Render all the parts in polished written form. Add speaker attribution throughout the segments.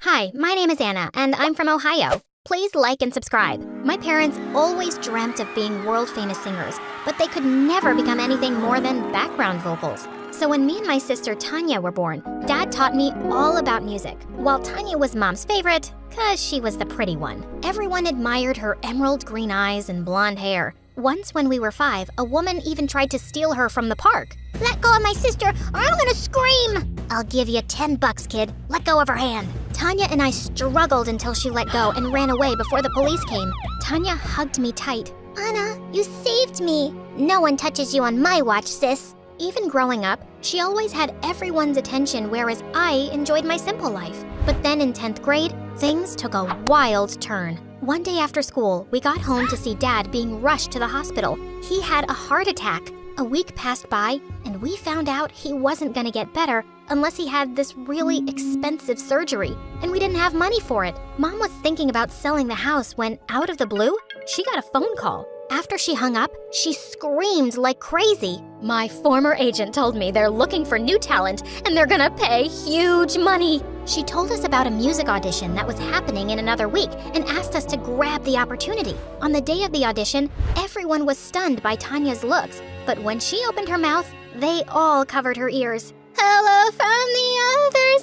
Speaker 1: Hi, my name is Anna, and I'm from Ohio. Please like and subscribe. My parents always dreamt of being world-famous singers, but they could never become anything more than background vocals. So when me and my sister Tanya were born, Dad taught me all about music. While Tanya was Mom's favorite, 'cause she was the pretty one. Everyone admired her emerald green eyes and blonde hair. Once when we were 5, a woman even tried to steal her from the park. "Let go of my sister, or I'm gonna scream!" "I'll give you $10, kid. Let go of her hand." Tanya and I struggled until she let go and ran away before the police came. Tanya hugged me tight. "Anna, you saved me." "No one touches you on my watch, sis." Even growing up, she always had everyone's attention, whereas I enjoyed my simple life. But then in 10th grade, things took a wild turn. One day after school, we got home to see Dad being rushed to the hospital. He had a heart attack. A week passed by, and we found out he wasn't gonna get better unless he had this really expensive surgery, and we didn't have money for it. Mom was thinking about selling the house when, out of the blue, she got a phone call. After she hung up, she screamed like crazy. "My former agent told me they're looking for new talent and they're gonna pay huge money." She told us about a music audition that was happening in another week and asked us to grab the opportunity. On the day of the audition, everyone was stunned by Tanya's looks, but when she opened her mouth, they all covered her ears. "Hello from the other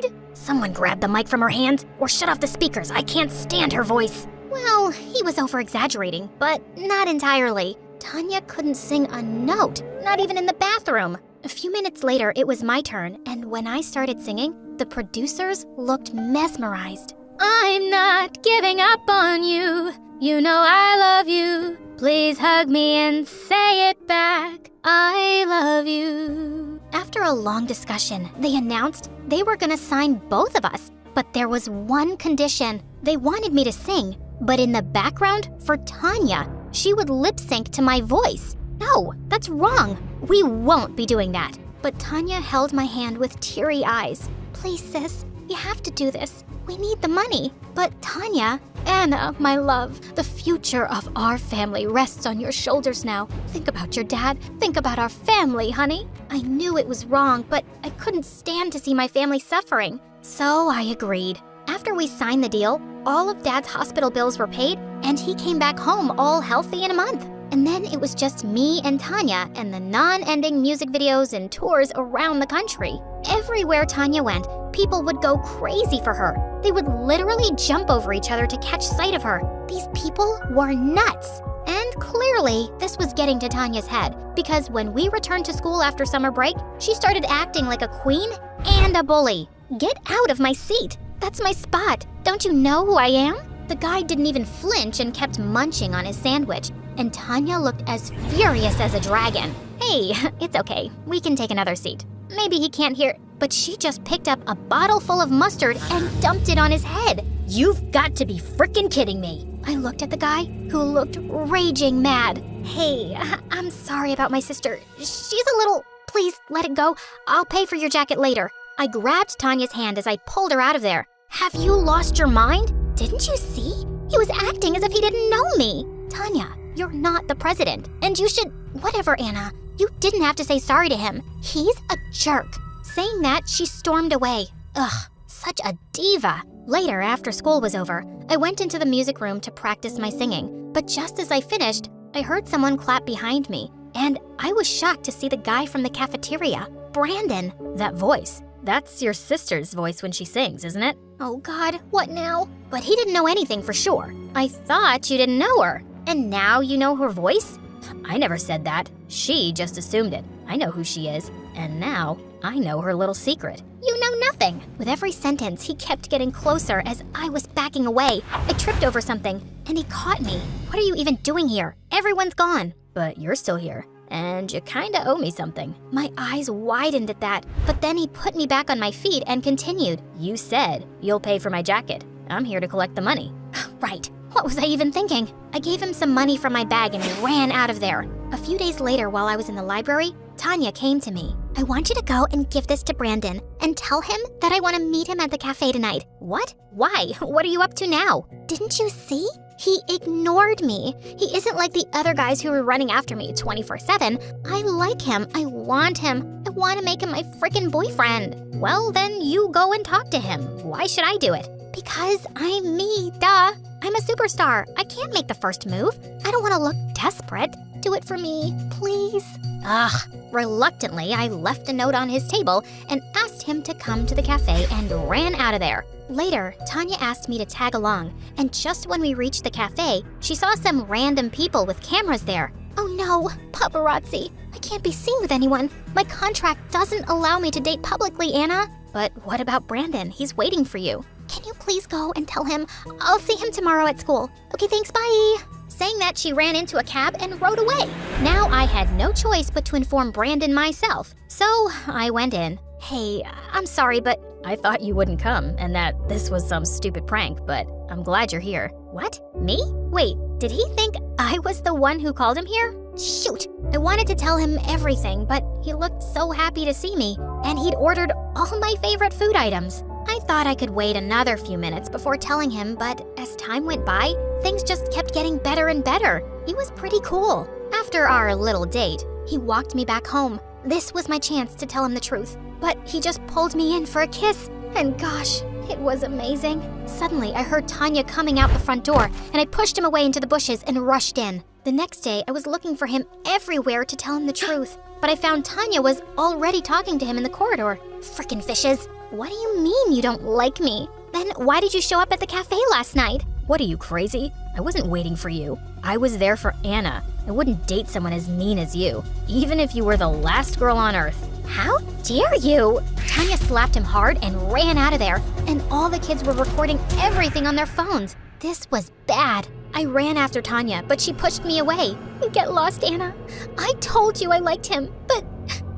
Speaker 1: side." Someone grabbed the mic from her hands or shut off the speakers. I can't stand her voice. Well, he was over-exaggerating, but not entirely. Tanya couldn't sing a note, not even in the bathroom. A few minutes later, it was my turn, and when I started singing, the producers looked mesmerized. "I'm not giving up on you. You know I love you. Please hug me and say it back. I love you." After a long discussion, they announced they were gonna sign both of us, but there was one condition. They wanted me to sing, but in the background, for Tanya, she would lip sync to my voice. No, that's wrong. We won't be doing that. But Tanya held my hand with teary eyes. "Please, sis, you have to do this. We need the money." "But Tanya..." "Anna, my love, the future of our family rests on your shoulders now. Think about your dad. Think about our family, honey." I knew it was wrong, but I couldn't stand to see my family suffering. So I agreed. After we signed the deal, all of Dad's hospital bills were paid, and he came back home all healthy in a month. And then it was just me and Tanya and the non-ending music videos and tours around the country. Everywhere Tanya went, people would go crazy for her. They would literally jump over each other to catch sight of her. These people were nuts. And clearly, this was getting to Tanya's head, because when we returned to school after summer break, she started acting like a queen and a bully. "Get out of my seat. That's my spot. Don't you know who I am?" The guy didn't even flinch and kept munching on his sandwich, and Tanya looked as furious as a dragon. "Hey, it's okay. We can take another seat. Maybe he can't hear..." But she just picked up a bottle full of mustard and dumped it on his head. "You've got to be frickin' kidding me." I looked at the guy, who looked raging mad. "Hey, I'm sorry about my sister. She's a little... Please, let it go. I'll pay for your jacket later." I grabbed Tanya's hand as I pulled her out of there. "Have you lost your mind? Didn't you see? He was acting as if he didn't know me." "Tanya, you're not the president, and you should..." "Whatever, Anna. You didn't have to say sorry to him. He's a jerk." Saying that, she stormed away. Ugh, such a diva. Later, after school was over, I went into the music room to practice my singing, but just as I finished, I heard someone clap behind me, and I was shocked to see the guy from the cafeteria, Brandon. That voice. That's your sister's voice when she sings, isn't it? Oh God, what now? But he didn't know anything for sure. "I thought you didn't know her. And now you know her voice?" "I never said that. She just assumed it. I know who she is. And now I know her little secret." "You know nothing." With every sentence, he kept getting closer as I was backing away. I tripped over something, and he caught me. "What are you even doing here? Everyone's gone." "But you're still here. And you kinda owe me something." My eyes widened at that, but then he put me back on my feet and continued. "You said you'll pay for my jacket. I'm here to collect the money." Right. What was I even thinking? I gave him some money from my bag and ran out of there. A few days later, while I was in the library, Tanya came to me. "I want you to go and give this to Brandon and tell him that I want to meet him at the cafe tonight." "What? Why? What are you up to now?" "Didn't you see? He ignored me. He isn't like the other guys who were running after me 24/7. I like him. I want him. I want to make him my freaking boyfriend. Well, then you go and talk to him. Why should I do it? Because I'm me, duh. I'm a superstar. I can't make the first move. I don't want to look desperate. Do it for me, please. Ugh. Reluctantly, I left a note on his table and asked him to come to the cafe and ran out of there. Later, Tanya asked me to tag along, and just when we reached the cafe, she saw some random people with cameras there. Oh no, paparazzi. I can't be seen with anyone. My contract doesn't allow me to date publicly, Anna. But what about Brandon? He's waiting for you. Can you please go and tell him I'll see him tomorrow at school? Okay, thanks, bye. Saying that, she ran into a cab and rode away. Now I had no choice but to inform Brandon myself. So I went in. Hey, I'm sorry, but I thought you wouldn't come and that this was some stupid prank, but I'm glad you're here. What? Me? Wait, did he think I was the one who called him here? Shoot! I wanted to tell him everything, but he looked so happy to see me, and he'd ordered all my favorite food items. I thought I could wait another few minutes before telling him, but as time went by, things just kept getting better and better. He was pretty cool. After our little date, he walked me back home. This was my chance to tell him the truth, but he just pulled me in for a kiss, and gosh, it was amazing. Suddenly, I heard Tanya coming out the front door, and I pushed him away into the bushes and rushed in. The next day, I was looking for him everywhere to tell him the truth, but I found Tanya was already talking to him in the corridor. Frickin' fishes. What do you mean you don't like me? Then why did you show up at the cafe last night? What are you, crazy? I wasn't waiting for you. I was there for Anna. I wouldn't date someone as mean as you, even if you were the last girl on earth. How dare you? Tanya slapped him hard and ran out of there, and all the kids were recording everything on their phones. This was bad. I ran after Tanya, but she pushed me away. Get lost, Anna. I told you I liked him, but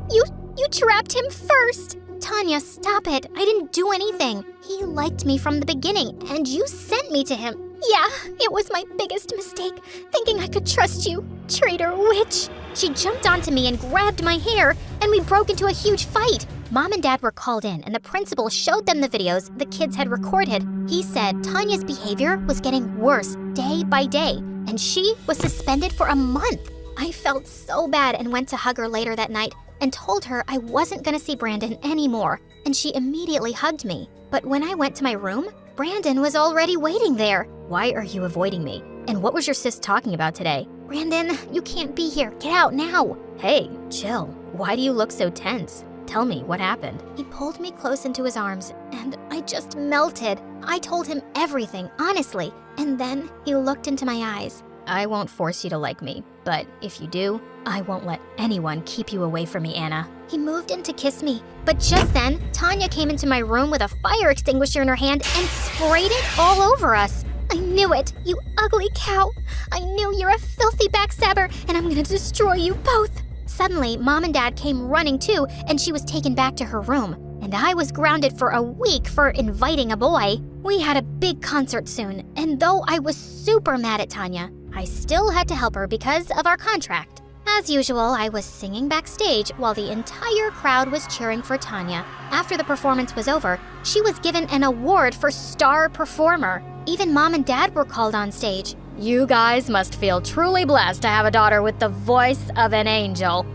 Speaker 1: you trapped him first. Tanya, stop it. I didn't do anything. He liked me from the beginning, and you sent me to him. Yeah, it was my biggest mistake, thinking I could trust you. Traitor witch. She jumped onto me and grabbed my hair, and we broke into a huge fight. Mom and Dad were called in, and the principal showed them the videos the kids had recorded. He said Tanya's behavior was getting worse day by day, and she was suspended for a month. I felt so bad and went to hug her later that night and told her I wasn't gonna see Brandon anymore, and she immediately hugged me. But when I went to my room, Brandon was already waiting there. Why are you avoiding me? And what was your sis talking about today? Brandon, you can't be here. Get out now. Hey, chill. Why do you look so tense? Tell me, what happened? He pulled me close into his arms, and I just melted. I told him everything, honestly, and then he looked into my eyes. I won't force you to like me, but if you do, I won't let anyone keep you away from me, Anna. He moved in to kiss me, but just then, Tanya came into my room with a fire extinguisher in her hand and sprayed it all over us. I knew it, you ugly cow. I knew you're a filthy backstabber, and I'm gonna destroy you both. Suddenly, Mom and Dad came running too, and she was taken back to her room. And I was grounded for a week for inviting a boy. We had a big concert soon, and though I was super mad at Tanya, I still had to help her because of our contract. As usual, I was singing backstage while the entire crowd was cheering for Tanya. After the performance was over, she was given an award for star performer. Even Mom and Dad were called on stage. You guys must feel truly blessed to have a daughter with the voice of an angel.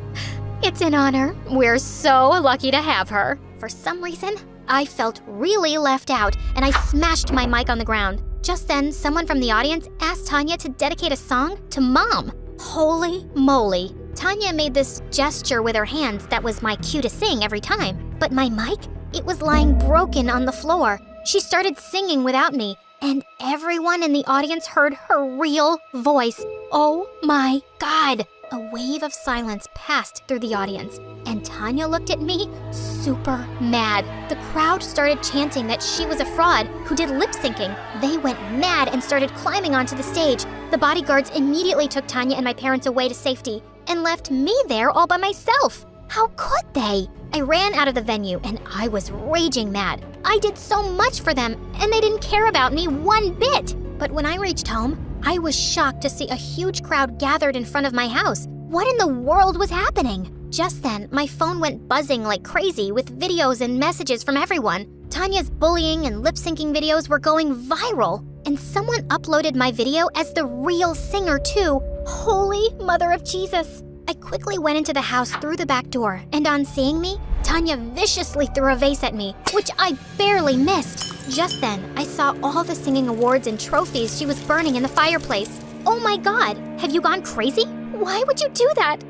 Speaker 1: It's an honor. We're so lucky to have her. For some reason, I felt really left out, and I smashed my mic on the ground. Just then, someone from the audience asked Tanya to dedicate a song to Mom. Holy moly. Tanya made this gesture with her hands that was my cue to sing every time. But my mic, it was lying broken on the floor. She started singing without me, and everyone in the audience heard her real voice. Oh my God! A wave of silence passed through the audience, and Tanya looked at me super mad. The crowd started chanting that she was a fraud who did lip syncing. They went mad and started climbing onto the stage. The bodyguards immediately took Tanya and my parents away to safety and left me there all by myself. How could they? I ran out of the venue and I was raging mad. I did so much for them and they didn't care about me one bit. But when I reached home, I was shocked to see a huge crowd gathered in front of my house. What in the world was happening? Just then, my phone went buzzing like crazy with videos and messages from everyone. Tanya's bullying and lip-syncing videos were going viral. And someone uploaded my video as the real singer too. Holy Mother of Jesus. I quickly went into the house through the back door, and on seeing me, Tanya viciously threw a vase at me, which I barely missed. Just then, I saw all the singing awards and trophies she was burning in the fireplace. Oh my God, have you gone crazy? Why would you do that?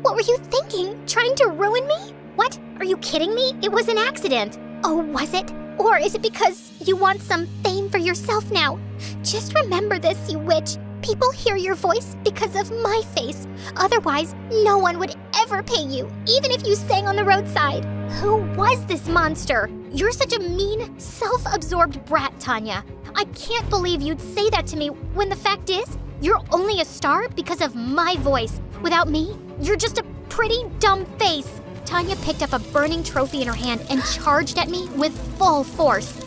Speaker 1: What were you thinking? Trying to ruin me? What? Are you kidding me? It was an accident. Oh, was it? Or is it because you want some fame for yourself now? Just remember this, you witch. People hear your voice because of my face. Otherwise, no one would ever pay you, even if you sang on the roadside. Who was this monster? You're such a mean, self-absorbed brat, Tanya. I can't believe you'd say that to me when the fact is, you're only a star because of my voice. Without me, you're just a pretty dumb face. Tanya picked up a burning trophy in her hand and charged at me with full force.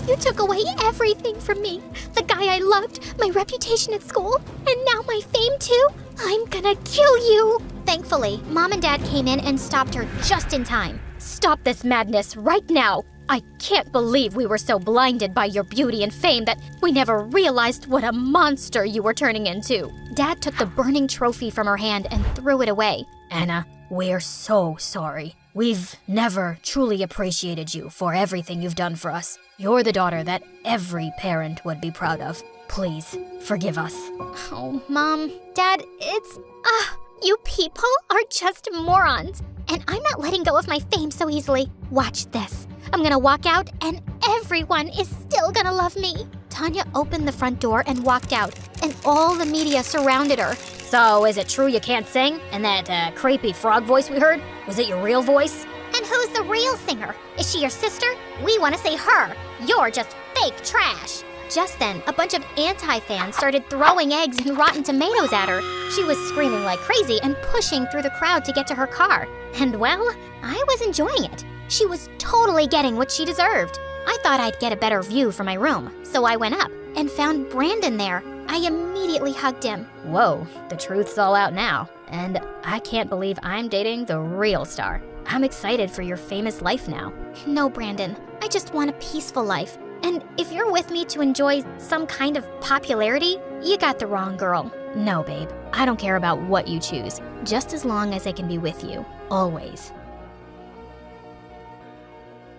Speaker 1: You took away everything from me. The guy I loved, my reputation at school, and now my fame too. I'm gonna kill you. Thankfully, Mom and Dad came in and stopped her just in time. Stop this madness right now. I can't believe we were so blinded by your beauty and fame that we never realized what a monster you were turning into. Dad took the burning trophy from her hand and threw it away.
Speaker 2: Anna, we're so sorry. We've never truly appreciated you for everything you've done for us. You're the daughter that every parent would be proud of. Please, forgive us.
Speaker 1: Oh, Mom, Dad, you people are just morons. And I'm not letting go of my fame so easily. Watch this. I'm gonna walk out and everyone is still gonna love me. Tanya opened the front door and walked out, and all the media surrounded her.
Speaker 2: So, is it true you can't sing? And that creepy frog voice we heard? Was it your real voice?
Speaker 1: And who's the real singer? Is she your sister? We want to say her. You're just fake trash. Just then, a bunch of anti-fans started throwing eggs and rotten tomatoes at her. She was screaming like crazy and pushing through the crowd to get to her car. And well, I was enjoying it. She was totally getting what she deserved. I thought I'd get a better view from my room, so I went up and found Brandon there. I immediately hugged him.
Speaker 2: Whoa, the truth's all out now. And I can't believe I'm dating the real star. I'm excited for your famous life now.
Speaker 1: No, Brandon, I just want a peaceful life. And if you're with me to enjoy some kind of popularity, you got the wrong girl.
Speaker 2: No, babe, I don't care about what you choose, just as long as I can be with you, always.